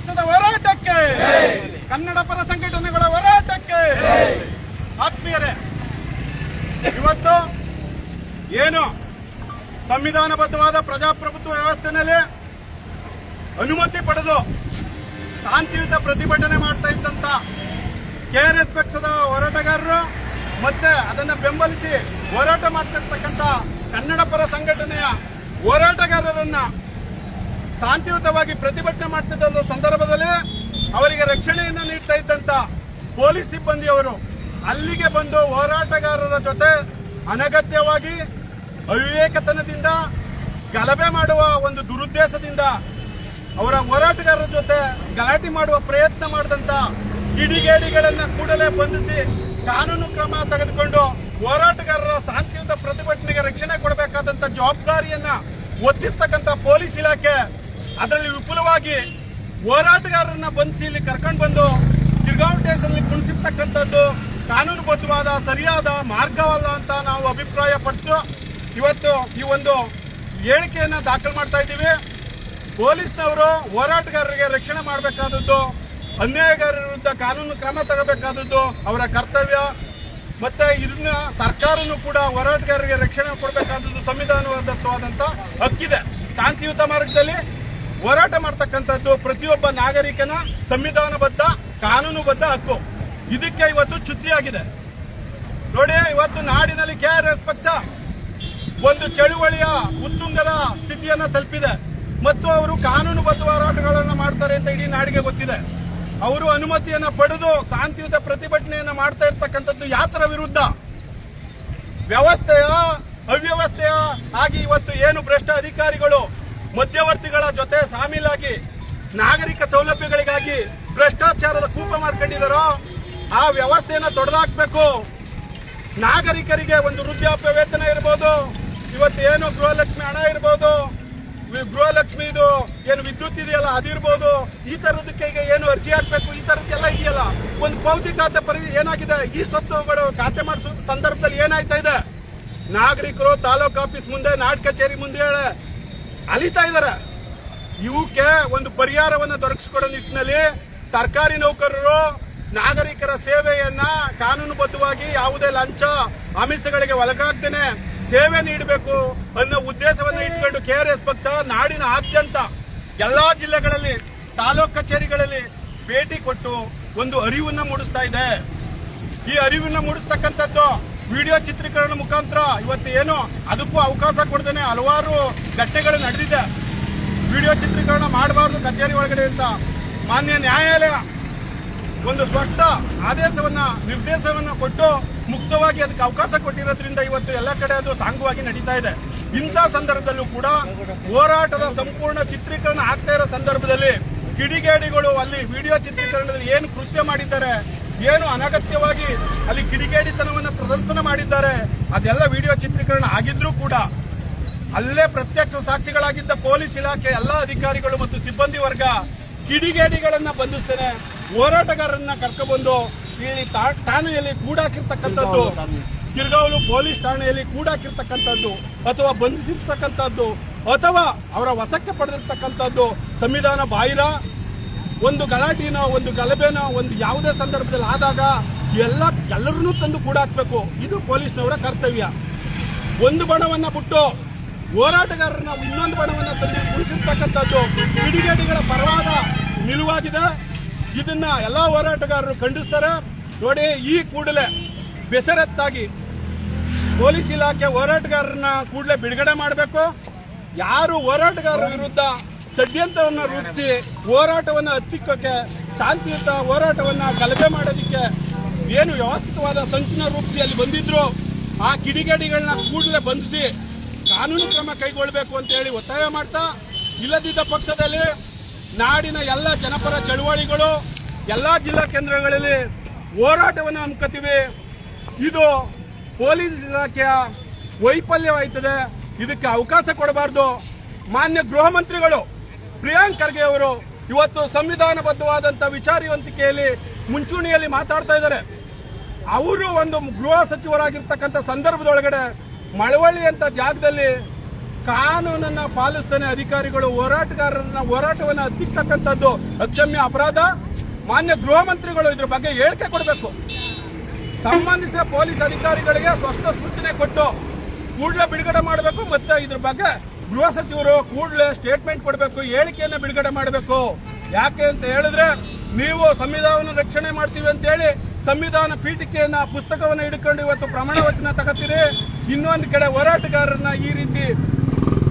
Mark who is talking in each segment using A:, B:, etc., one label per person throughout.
A: ಪಕ್ಷದ ಹೋರಾಟಕ್ಕೆ, ಕನ್ನಡ ಪರ ಸಂಘಟನೆಗಳ ಹೋರಾಟಕ್ಕೆ. ಆತ್ಮೀಯರೇ, ಇವತ್ತು ಏನು ಸಂವಿಧಾನಬದ್ಧವಾದ ಪ್ರಜಾಪ್ರಭುತ್ವ ವ್ಯವಸ್ಥೆಯಲ್ಲಿ ಅನುಮತಿ ಪಡೆದು ಶಾಂತಿಯುತ ಪ್ರತಿಭಟನೆ ಮಾಡ್ತಾ ಇದ್ದಂತ ಕೆಆರ್ಎಸ್ ಪಕ್ಷದ ಹೋರಾಟಗಾರರು ಮತ್ತೆ ಅದನ್ನ ಬೆಂಬಲಿಸಿ ಹೋರಾಟ ಮಾಡ್ತಿರ್ತಕ್ಕಂಥ ಕನ್ನಡ ಪರ ಸಂಘಟನೆಯ ಹೋರಾಟಗಾರರನ್ನ ಶಾಂತಿಯುತವಾಗಿ ಪ್ರತಿಭಟನೆ ಮಾಡ್ತಿದ್ದ ಸಂದರ್ಭದಲ್ಲಿ ಅವರಿಗೆ ರಕ್ಷಣೆಯನ್ನು ನೀಡ್ತಾ ಇದ್ದಂತ ಪೊಲೀಸ್ ಸಿಬ್ಬಂದಿಯವರು ಅಲ್ಲಿಗೆ ಬಂದು ಹೋರಾಟಗಾರರ ಜೊತೆ ಅನಗತ್ಯವಾಗಿ ಅವಿವೇಕತನದಿಂದ ಗಲಭೆ ಮಾಡುವ ಒಂದು ದುರುದ್ದೇಶದಿಂದ ಅವರ ಹೋರಾಟಗಾರರ ಜೊತೆ ಗಲಾಟೆ ಮಾಡುವ ಪ್ರಯತ್ನ ಮಾಡಿದಂತ ಕಿಡಿಗೇಡಿಗಳನ್ನ ಕೂಡಲೇ ಬಂಧಿಸಿ ಕಾನೂನು ಕ್ರಮ ತೆಗೆದುಕೊಂಡು ಹೋರಾಟಗಾರರ ಶಾಂತಿಯುತ ಪ್ರತಿಭಟನೆಗೆ ರಕ್ಷಣೆ ಕೊಡಬೇಕಾದಂತ ಜವಾಬ್ದಾರಿಯನ್ನ ಒತ್ತಿರ್ತಕ್ಕಂಥ ಪೊಲೀಸ್ ಇಲಾಖೆ ಅದರಲ್ಲಿ ವಿಪುಲವಾಗಿ ಹೋರಾಟಗಾರರನ್ನ ಬಂಧಿಸಿ ಇಲ್ಲಿ ಕರ್ಕೊಂಡು ಬಂದು ಕಿರ್ಗಾಂವ್ ಸ್ಟೇಷನ್ ಕುಣಿಸಿರ್ತಕ್ಕಂಥದ್ದು ಕಾನೂನುಬದ್ಧವಾದ ಸರಿಯಾದ ಮಾರ್ಗವಲ್ಲ ಅಂತ ನಾವು ಅಭಿಪ್ರಾಯ ಪಟ್ಟು ಇವತ್ತು ಈ ಒಂದು ಹೇಳಿಕೆಯನ್ನ ದಾಖಲು ಮಾಡ್ತಾ ಇದ್ದೀವಿ. ಪೊಲೀಸ್ನವರು ಹೋರಾಟಗಾರರಿಗೆ ರಕ್ಷಣೆ ಮಾಡಬೇಕಾದದ್ದು, ಅನ್ಯಾಯಗಾರರ ವಿರುದ್ಧ ಕಾನೂನು ಕ್ರಮ ತಗೋಬೇಕಾದದ್ದು ಅವರ ಕರ್ತವ್ಯ. ಮತ್ತೆ ಇದನ್ನ ಸರ್ಕಾರನೂ ಕೂಡ ಹೋರಾಟಗಾರರಿಗೆ ರಕ್ಷಣೆ ಕೊಡಬೇಕಾದದ್ದು ಸಂವಿಧಾನಬದ್ಧವಾದಂತ ಹಕ್ಕಿದೆ. ಶಾಂತಿಯುತ ಮಾರ್ಗದಲ್ಲಿ ಹೋರಾಟ ಮಾಡ್ತಕ್ಕಂಥದ್ದು ಪ್ರತಿಯೊಬ್ಬ ನಾಗರಿಕನ ಸಂವಿಧಾನಬದ್ಧ ಕಾನೂನುಬದ್ಧ ಹಕ್ಕು. ಇದಕ್ಕೆ ಇವತ್ತು ಚ್ಯುತಿಯಾಗಿದೆ. ನೋಡಿ, ಇವತ್ತು ನಾಡಿನಲ್ಲಿ ಕೆಆರ್ಎಸ್ ಪಕ್ಷ ಒಂದು ಚಳುವಳಿಯ ಉತ್ತುಂಗದ ಸ್ಥಿತಿಯನ್ನ ತಲುಪಿದೆ ಮತ್ತು ಅವರು ಕಾನೂನುಬದ್ಧ ಹೋರಾಟಗಳನ್ನು ಮಾಡ್ತಾರೆ ಅಂತ ಇಡೀ ನಾಡಿಗೆ ಗೊತ್ತಿದೆ. ಅವರು ಅನುಮತಿಯನ್ನ ಪಡೆದು ಶಾಂತಿಯುತ ಪ್ರತಿಭಟನೆಯನ್ನ ಮಾಡ್ತಾ ಇರ್ತಕ್ಕಂಥದ್ದು ಯಾತರ ವಿರುದ್ಧ? ವ್ಯವಸ್ಥೆಯ ಅವ್ಯವಸ್ಥೆಯ ಆಗಿ ಇವತ್ತು ಏನು ಭ್ರಷ್ಟ ಅಧಿಕಾರಿಗಳು ಮಧ್ಯವರ್ತಿಗಳ ಜೊತೆ ಸಾಮೀಲಾಗಿ ನಾಗರಿಕ ಸೌಲಭ್ಯಗಳಿಗಾಗಿ ಭ್ರಷ್ಟಾಚಾರದ ಕೂಪ ಮಾಡ್ಕೊಂಡಿದ್ದಾರೋ ಆ ವ್ಯವಸ್ಥೆಯನ್ನ ತೊಡೆದಾಕ್ಬೇಕು. ನಾಗರಿಕರಿಗೆ ಒಂದು ವೃದ್ಧಾಪ್ಯ ವೇತನ ಇರಬಹುದು, ಇವತ್ತು ಏನು ಗೃಹಲಕ್ಷ್ಮಿ ಹಣ ಇರಬಹುದು, ಗೃಹಲಕ್ಷ್ಮಿ ಇದು ಏನು ವಿದ್ಯುತ್ ಇದೆಯಲ್ಲ ಅದಿರ್ಬೋದು, ಈ ತರದಕ್ಕೆ ಈಗ ಏನು ಅರ್ಜಿ ಹಾಕ್ಬೇಕು ಈ ತರದ್ದೆಲ್ಲ ಇದೆಯಲ್ಲ, ಒಂದು ಪೌತಿ ಖಾತೆ ಏನಾಗಿದೆ, ಈ ಸ್ವತ್ತುಗಳು ಖಾತೆ ಮಾಡಿಸೋ ಸಂದರ್ಭದಲ್ಲಿ ಏನಾಯ್ತಾ ಇದೆ? ನಾಗರಿಕರು ತಾಲೂಕು ಆಫೀಸ್ ಮುಂದೆ, ನಾಡ್ ಕಚೇರಿ ಮುಂದೆ ಅಲಿತಾ ಇದ್ದಾರೆ. ಇವಕ್ಕೆ ಒಂದು ಪರಿಹಾರವನ್ನು ದೊರಕಿಸಿಕೊಡೋ ನಿಟ್ಟಿನಲ್ಲಿ ಸರ್ಕಾರಿ ನೌಕರರು ನಾಗರಿಕರ ಸೇವೆಯನ್ನ ಕಾನೂನುಬದ್ಧವಾಗಿ ಯಾವುದೇ ಲಂಚ ಆಮಿಷಗಳಿಗೆ ಒಳಗಾಗ್ದೇನೆ ಸೇವೆ ನೀಡಬೇಕು ಅನ್ನೋ ಉದ್ದೇಶವನ್ನ ಇಟ್ಕೊಂಡು ಕೆಆರ್ಎಸ್ ಪಕ್ಷ ನಾಡಿನಾದ್ಯಂತ ಎಲ್ಲಾ ಜಿಲ್ಲೆಗಳಲ್ಲಿ ತಾಲೂಕು ಕಚೇರಿಗಳಲ್ಲಿ ಭೇಟಿ ಕೊಟ್ಟು ಒಂದು ಅರಿವನ್ನ ಮೂಡಿಸ್ತಾ ಇದೆ. ಈ ಅರಿವನ್ನ ಮೂಡಿಸ್ತಕ್ಕಂಥದ್ದು ವಿಡಿಯೋ ಚಿತ್ರೀಕರಣ ಮುಖಾಂತರ ಇವತ್ತು ಏನು ಅದಕ್ಕೂ ಅವಕಾಶ ಕೊಡದೇನೆ ಹಲವಾರು ಘಟನೆಗಳು ನಡೆದಿದೆ. ವಿಡಿಯೋ ಚಿತ್ರೀಕರಣ ಮಾಡಬಾರದು ಕಚೇರಿ ಒಳಗಡೆ ಅಂತ ಮಾನ್ಯ ನ್ಯಾಯಾಲಯ ಒಂದು ಸ್ಪಷ್ಟ ನಿರ್ದೇಶವನ್ನ ಕೊಟ್ಟು ಮುಕ್ತವಾಗಿ ಅದಕ್ಕೆ ಅವಕಾಶ ಕೊಟ್ಟಿರೋದ್ರಿಂದ ಇವತ್ತು ಎಲ್ಲ ಕಡೆ ಅದು ಸಾಂಗವಾಗಿ ನಡೀತಾ ಇದೆ. ಇಂಥ ಸಂದರ್ಭದಲ್ಲೂ ಕೂಡ ಹೋರಾಟದ ಸಂಪೂರ್ಣ ಚಿತ್ರೀಕರಣ ಆಗ್ತಾ ಇರೋ ಸಂದರ್ಭದಲ್ಲಿ ಕಿಡಿಗೇಡಿಗಳು ಅಲ್ಲಿ ವಿಡಿಯೋ ಚಿತ್ರೀಕರಣದಲ್ಲಿ ಏನು ಕೃತ್ಯ ಮಾಡಿದ್ದಾರೆ, ಏನು ಅನಗತ್ಯವಾಗಿ ಅಲ್ಲಿ ಕಿಡಿಗೇಡಿತನವನ್ನ ಪ್ರದರ್ಶನ ಮಾಡಿದ್ದಾರೆ, ಅದೆಲ್ಲ ವಿಡಿಯೋ ಚಿತ್ರೀಕರಣ ಆಗಿದ್ರೂ ಕೂಡ ಅಲ್ಲೇ ಪ್ರತ್ಯಕ್ಷ ಸಾಕ್ಷಿಗಳಾಗಿದ್ದ ಪೊಲೀಸ್ ಇಲಾಖೆ ಎಲ್ಲಾ ಅಧಿಕಾರಿಗಳು ಮತ್ತು ಸಿಬ್ಬಂದಿ ವರ್ಗ ಕಿಡಿಗೇಡಿಗಳನ್ನ ಬಂಧಿಸ್ತೇನೆ, ಹೋರಾಟಗಾರರನ್ನ ಕರ್ಕೊಬಂದು ಇಲ್ಲಿ ಠಾಣೆಯಲ್ಲಿ ಕೂಡಾಕಿರ್ತಕ್ಕಂಥದ್ದು, ಕಿರ್ಗಾವಲು ಪೊಲೀಸ್ ಠಾಣೆಯಲ್ಲಿ ಕೂಡಾಕಿರ್ತಕ್ಕಂಥದ್ದು ಅಥವಾ ಬಂಧಿಸಿರ್ತಕ್ಕಂಥದ್ದು ಅಥವಾ ಅವರ ವಶಕ್ಕೆ ಪಡೆದಿರ್ತಕ್ಕಂಥದ್ದು ಸಂವಿಧಾನ ಬಾಹಿರ. ಒಂದು ಗಲಾಟೆನ, ಒಂದು ಗಲಭೆನ ಒಂದು ಯಾವುದೇ ಸಂದರ್ಭದಲ್ಲಿ ಆದಾಗ ಎಲ್ಲರನ್ನೂ ತಂದು ಕೂಡಾಕ್ಬೇಕು. ಇದು ಪೊಲೀಸ್ನವರ ಕರ್ತವ್ಯ. ಒಂದು ಬಣವನ್ನ ಬಿಟ್ಟು ಹೋರಾಟಗಾರರನ್ನ ಇನ್ನೊಂದು ಬಣವನ್ನ ತಂದು ಕುಳಿಸಿರ್ತಕ್ಕಂಥದ್ದು ಕಿಡಿಗೇಡಿಗಳ ಪರವಾದ ನಿಲುವಾಗಿದೆ. ಇದನ್ನ ಎಲ್ಲಾ ಹೋರಾಟಗಾರರು ಖಂಡಿಸ್ತಾರೆ. ನೋಡಿ, ಈ ಕೂಡಲೇ ಬೆಸರತ್ತಾಗಿ ಪೊಲೀಸ್ ಇಲಾಖೆ ಹೋರಾಟಗಾರರನ್ನ ಕೂಡಲೇ ಬಿಡುಗಡೆ ಮಾಡಬೇಕು. ಯಾರು ಹೋರಾಟಗಾರರ ವಿರುದ್ಧ ಷಡ್ಯಂತ್ರವನ್ನ ರೂಪಿಸಿ ಹೋರಾಟವನ್ನ ಹತ್ತಿಕ್ಕಕ್ಕೆ, ಶಾಂತಿಯುತ ಹೋರಾಟವನ್ನ ಗಲಭೆ ಮಾಡೋದಿಕ್ಕೆ ಏನು ವ್ಯವಸ್ಥಿತವಾದ ಸಂಚನ ರೂಪಿಸಿ ಅಲ್ಲಿ ಬಂದಿದ್ರು, ಆ ಕಿಡಿಗೇಡಿಗಳನ್ನ ಕೂಡಲೇ ಬಂಧಿಸಿ ಕಾನೂನು ಕ್ರಮ ಕೈಗೊಳ್ಳಬೇಕು ಅಂತ ಹೇಳಿ ಒತ್ತಾಯ ಮಾಡ್ತಾ, ಇಲ್ಲದಿದ್ದ ಪಕ್ಷದಲ್ಲಿ ನಾಡಿನ ಎಲ್ಲ ಜನಪರ ಚಳುವಳಿಗಳು ಎಲ್ಲಾ ಜಿಲ್ಲಾ ಕೇಂದ್ರಗಳಲ್ಲಿ ಹೋರಾಟವನ್ನು ಹಮ್ಮಿಕೊಳ್ತೀವಿ. ಇದು ಪೊಲೀಸ್ ಇಲಾಖೆಯ ವೈಫಲ್ಯವಾಯ್ತದೆ, ಇದಕ್ಕೆ ಅವಕಾಶ ಕೊಡಬಾರದು. ಮಾನ್ಯ ಗೃಹ ಮಂತ್ರಿಗಳು ಪ್ರಿಯಾಂಕ್ ಖರ್ಗೆ ಅವರು ಇವತ್ತು ಸಂವಿಧಾನಬದ್ಧವಾದಂತಹ ವಿಚಾರವಂತಿಕೆಯಲ್ಲಿ ಮುಂಚೂಣಿಯಲ್ಲಿ ಮಾತಾಡ್ತಾ ಇದ್ದಾರೆ. ಅವರು ಒಂದು ಗೃಹ ಸಚಿವರಾಗಿರ್ತಕ್ಕಂಥ ಸಂದರ್ಭದೊಳಗಡೆ ಮಳವಳ್ಳಿ ಅಂತ ಜಾಗದಲ್ಲಿ ಕಾನೂನನ್ನ ಪಾಲಿಸ್ತಾನೆ ಅಧಿಕಾರಿಗಳು ಹೋರಾಟವನ್ನ ಹತ್ತಿಕ್ಕಂತದ್ದು ಅಕ್ಷಮ್ಯ ಅಪರಾಧ. ಮಾನ್ಯ ಗೃಹ ಮಂತ್ರಿಗಳು ಇದ್ರ ಬಗ್ಗೆ ಹೇಳಿಕೆ ಕೊಡಬೇಕು. ಸಂಬಂಧಿಸಿದ ಪೊಲೀಸ್ ಅಧಿಕಾರಿಗಳಿಗೆ ಸ್ಪಷ್ಟ ಸೂಚನೆ ಕೊಟ್ಟು ಕೂಡಲೇ ಬಿಡುಗಡೆ ಮಾಡಬೇಕು. ಮತ್ತೆ ಇದ್ರ ಬಗ್ಗೆ ಗೃಹ ಸಚಿವರು ಕೂಡಲೇ ಸ್ಟೇಟ್ಮೆಂಟ್ ಕೊಡಬೇಕು, ಹೇಳಿಕೆಯನ್ನ ಬಿಡುಗಡೆ ಮಾಡಬೇಕು. ಯಾಕೆ ಅಂತ ಹೇಳಿದ್ರೆ, ನೀವು ಸಂವಿಧಾನ ರಕ್ಷಣೆ ಮಾಡ್ತೀವಿ ಅಂತ ಹೇಳಿ ಸಂವಿಧಾನ ಪೀಠಿಕೆಯನ್ನ ಪುಸ್ತಕವನ್ನ ಹಿಡ್ಕೊಂಡು ಇವತ್ತು ಪ್ರಮಾಣ ವಚನ ತಗೋತೀರಿ. ಇನ್ನೊಂದು ಕಡೆ ಹೋರಾಟಗಾರರನ್ನ ಈ ರೀತಿ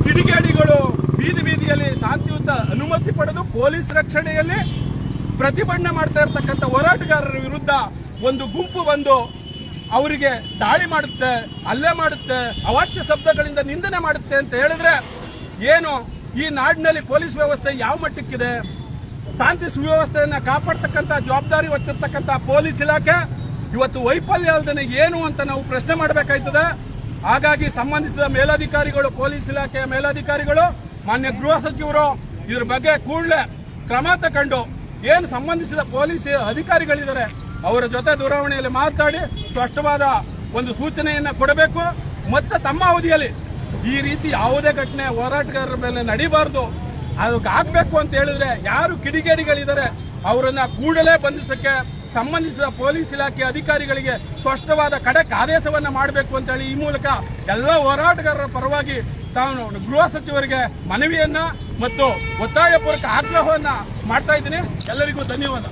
A: ಕಿಡಿಗೇಡಿಗಳು ಬೀದಿಯಲ್ಲಿ ಶಾಂತಿಯುತ ಅನುಮತಿ ಪಡೆದು ಪೊಲೀಸ್ ರಕ್ಷಣೆಯಲ್ಲಿ ಪ್ರತಿಭಟನೆ ಮಾಡ್ತಾ ಇರತಕ್ಕಂಥ ಹೋರಾಟಗಾರರ ವಿರುದ್ಧ ಒಂದು ಗುಂಪು ಬಂದು ಅವರಿಗೆ ದಾಳಿ ಮಾಡುತ್ತೆ, ಹಲ್ಲೆ ಮಾಡುತ್ತೆ, ಅವಾಚ್ಯ ಶಬ್ದಗಳಿಂದ ನಿಂದನೆ ಮಾಡುತ್ತೆ ಅಂತ ಹೇಳಿದ್ರೆ ಏನು ಈ ನಾಡಿನಲ್ಲಿ ಪೊಲೀಸ್ ವ್ಯವಸ್ಥೆ ಯಾವ ಮಟ್ಟಕ್ಕಿದೆ? ಶಾಂತಿ ಸುವ್ಯವಸ್ಥೆಯನ್ನ ಕಾಪಾಡ್ತಕ್ಕಂಥ ಜವಾಬ್ದಾರಿ ಹೊತ್ತಿರ್ತಕ್ಕಂಥ ಪೊಲೀಸ್ ಇಲಾಖೆ ಇವತ್ತು ವೈಫಲ್ಯ ಅಲ್ಲದೆ ಏನು ಅಂತ ನಾವು ಪ್ರಶ್ನೆ ಮಾಡಬೇಕಾಯ್ತದೆ. ಹಾಗಾಗಿ ಸಂಬಂಧಿಸಿದ ಮೇಲಧಿಕಾರಿಗಳು, ಪೊಲೀಸ್ ಇಲಾಖೆಯ ಮೇಲಧಿಕಾರಿಗಳು, ಮಾನ್ಯ ಗೃಹ ಸಚಿವರು ಇದ್ರ ಬಗ್ಗೆ ಕೂಡಲೇ ಕ್ರಮ ತಗೊಂಡು ಏನು ಸಂಬಂಧಿಸಿದ ಪೊಲೀಸ್ ಅಧಿಕಾರಿಗಳಿದ್ದಾರೆ ಅವರ ಜೊತೆ ದೂರವಾಣಿಯಲ್ಲಿ ಮಾತಾಡಿ ಸ್ಪಷ್ಟವಾದ ಒಂದು ಸೂಚನೆಯನ್ನ ಕೊಡಬೇಕು. ಮತ್ತೆ ತಮ್ಮ ಅವಧಿಯಲ್ಲಿ ಈ ರೀತಿ ಯಾವುದೇ ಘಟನೆ ಹೋರಾಟಗಾರರ ಮೇಲೆ ನಡೀಬಾರದು. ಆಗಬೇಕು ಅಂತ ಹೇಳಿದ್ರೆ ಯಾರು ಕಿಡಿಗೇಡಿಗಳಿದ್ದಾರೆ ಅವರನ್ನ ಕೂಡಲೇ ಬಂಧಿಸಕ್ಕೆ ಸಂಬಂಧಿಸಿದ ಪೊಲೀಸ್ ಇಲಾಖೆ ಅಧಿಕಾರಿಗಳಿಗೆ ಸ್ಪಷ್ಟವಾದ ಖಡಕ್ ಆದೇಶವನ್ನ ಮಾಡಬೇಕು ಅಂತ ಹೇಳಿ ಈ ಮೂಲಕ ಎಲ್ಲ ಹೋರಾಟಗಾರರ ಪರವಾಗಿ ತಾನು ಗೃಹ ಸಚಿವರಿಗೆ ಮನವಿಯನ್ನ ಮತ್ತು ಒತ್ತಾಯಪೂರ್ವಕ ಆಗ್ರಹವನ್ನ ಮಾಡ್ತಾ ಇದ್ದೀನಿ. ಎಲ್ಲರಿಗೂ ಧನ್ಯವಾದ.